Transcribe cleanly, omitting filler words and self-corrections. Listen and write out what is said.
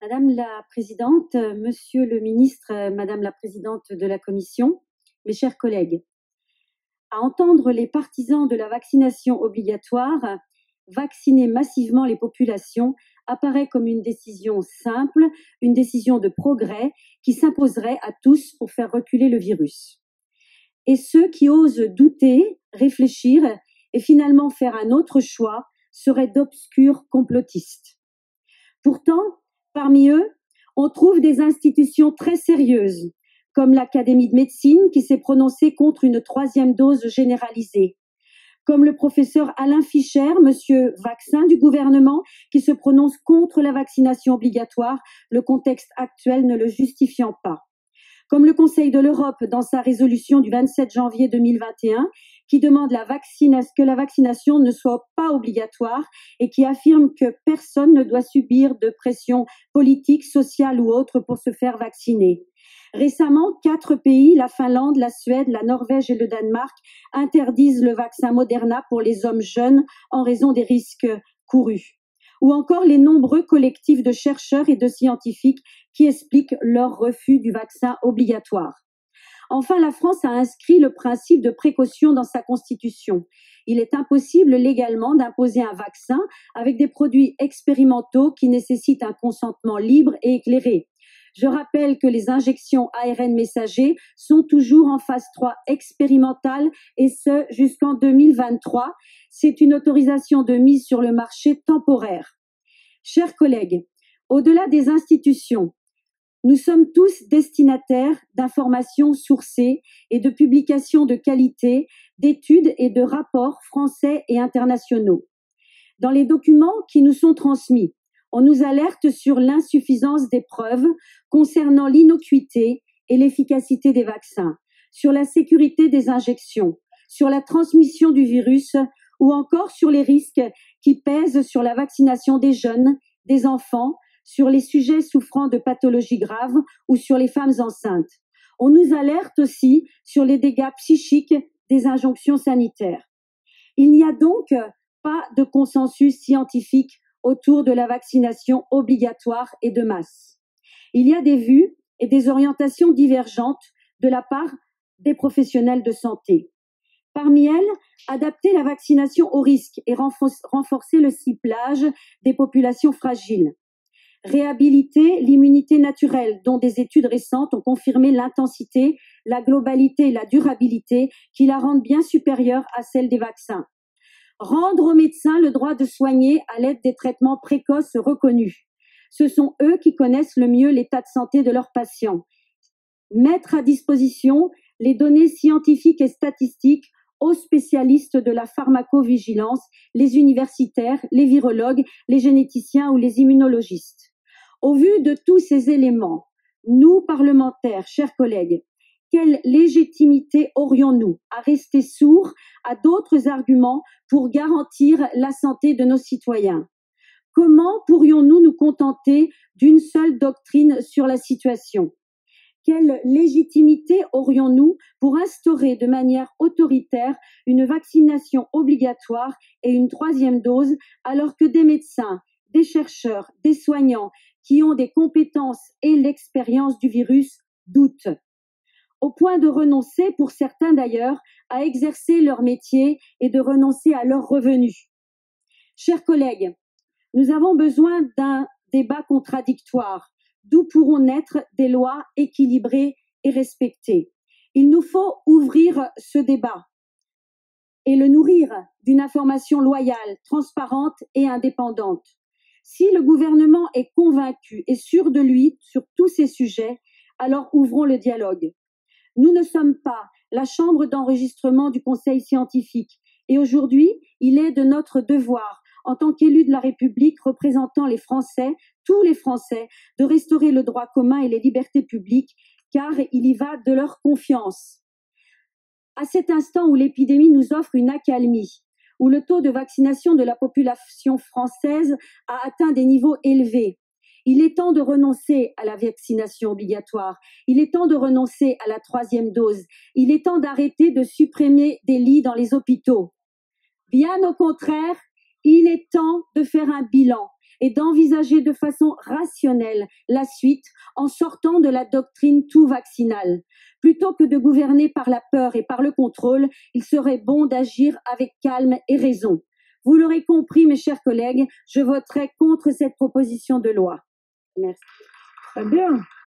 Madame la présidente, monsieur le ministre, madame la présidente de la commission, mes chers collègues, à entendre les partisans de la vaccination obligatoire, vacciner massivement les populations apparaît comme une décision simple, une décision de progrès qui s'imposerait à tous pour faire reculer le virus. Et ceux qui osent douter, réfléchir et finalement faire un autre choix seraient d'obscurs complotistes. Pourtant, parmi eux, on trouve des institutions très sérieuses, comme l'Académie de médecine qui s'est prononcée contre une 3e dose généralisée, comme le professeur Alain Fischer, monsieur vaccin du gouvernement, qui se prononce contre la vaccination obligatoire, le contexte actuel ne le justifiant pas, comme le Conseil de l'Europe dans sa résolution du 27 janvier 2021, qui demande que la vaccination ne soit pas obligatoire et qui affirme que personne ne doit subir de pression politique, sociale ou autre pour se faire vacciner. Récemment, 4 pays, la Finlande, la Suède, la Norvège et le Danemark, interdisent le vaccin Moderna pour les hommes jeunes en raison des risques courus. Ou encore les nombreux collectifs de chercheurs et de scientifiques qui expliquent leur refus du vaccin obligatoire. Enfin, la France a inscrit le principe de précaution dans sa constitution. Il est impossible légalement d'imposer un vaccin avec des produits expérimentaux qui nécessitent un consentement libre et éclairé. Je rappelle que les injections ARN messager sont toujours en phase 3 expérimentale et ce jusqu'en 2023. C'est une autorisation de mise sur le marché temporaire. Chers collègues, au-delà des institutions, nous sommes tous destinataires d'informations sourcées et de publications de qualité, d'études et de rapports français et internationaux. Dans les documents qui nous sont transmis, on nous alerte sur l'insuffisance des preuves concernant l'innocuité et l'efficacité des vaccins, sur la sécurité des injections, sur la transmission du virus ou encore sur les risques qui pèsent sur la vaccination des jeunes, des enfants, sur les sujets souffrant de pathologies graves ou sur les femmes enceintes. On nous alerte aussi sur les dégâts psychiques des injonctions sanitaires. Il n'y a donc pas de consensus scientifique autour de la vaccination obligatoire et de masse. Il y a des vues et des orientations divergentes de la part des professionnels de santé. Parmi elles, adapter la vaccination aux risques et renforcer le ciblage des populations fragiles. Réhabiliter l'immunité naturelle, dont des études récentes ont confirmé l'intensité, la globalité et la durabilité qui la rendent bien supérieure à celle des vaccins. Rendre aux médecins le droit de soigner à l'aide des traitements précoces reconnus. Ce sont eux qui connaissent le mieux l'état de santé de leurs patients. Mettre à disposition les données scientifiques et statistiques aux spécialistes de la pharmacovigilance, les universitaires, les virologues, les généticiens ou les immunologistes. Au vu de tous ces éléments, nous, parlementaires, chers collègues, quelle légitimité aurions-nous à rester sourds à d'autres arguments pour garantir la santé de nos citoyens? Comment pourrions-nous nous contenter d'une seule doctrine sur la situation? Quelle légitimité aurions-nous pour instaurer de manière autoritaire une vaccination obligatoire et une 3e dose alors que des médecins, des chercheurs, des soignants qui ont des compétences et l'expérience du virus doutent? Au point de renoncer, pour certains d'ailleurs, à exercer leur métier et de renoncer à leurs revenus. Chers collègues, nous avons besoin d'un débat contradictoire, d'où pourront naître des lois équilibrées et respectées. Il nous faut ouvrir ce débat et le nourrir d'une information loyale, transparente et indépendante. Si le gouvernement est convaincu et sûr de lui sur tous ces sujets, alors ouvrons le dialogue. Nous ne sommes pas la chambre d'enregistrement du Conseil scientifique et aujourd'hui, il est de notre devoir, en tant qu'élus de la République représentant les Français, tous les Français, de restaurer le droit commun et les libertés publiques, car il y va de leur confiance. À cet instant où l'épidémie nous offre une accalmie, où le taux de vaccination de la population française a atteint des niveaux élevés, il est temps de renoncer à la vaccination obligatoire. Il est temps de renoncer à la 3e dose. Il est temps d'arrêter de supprimer des lits dans les hôpitaux. Bien au contraire, il est temps de faire un bilan et d'envisager de façon rationnelle la suite en sortant de la doctrine tout vaccinale. Plutôt que de gouverner par la peur et par le contrôle, il serait bon d'agir avec calme et raison. Vous l'aurez compris, mes chers collègues, je voterai contre cette proposition de loi. Merci. Très bien.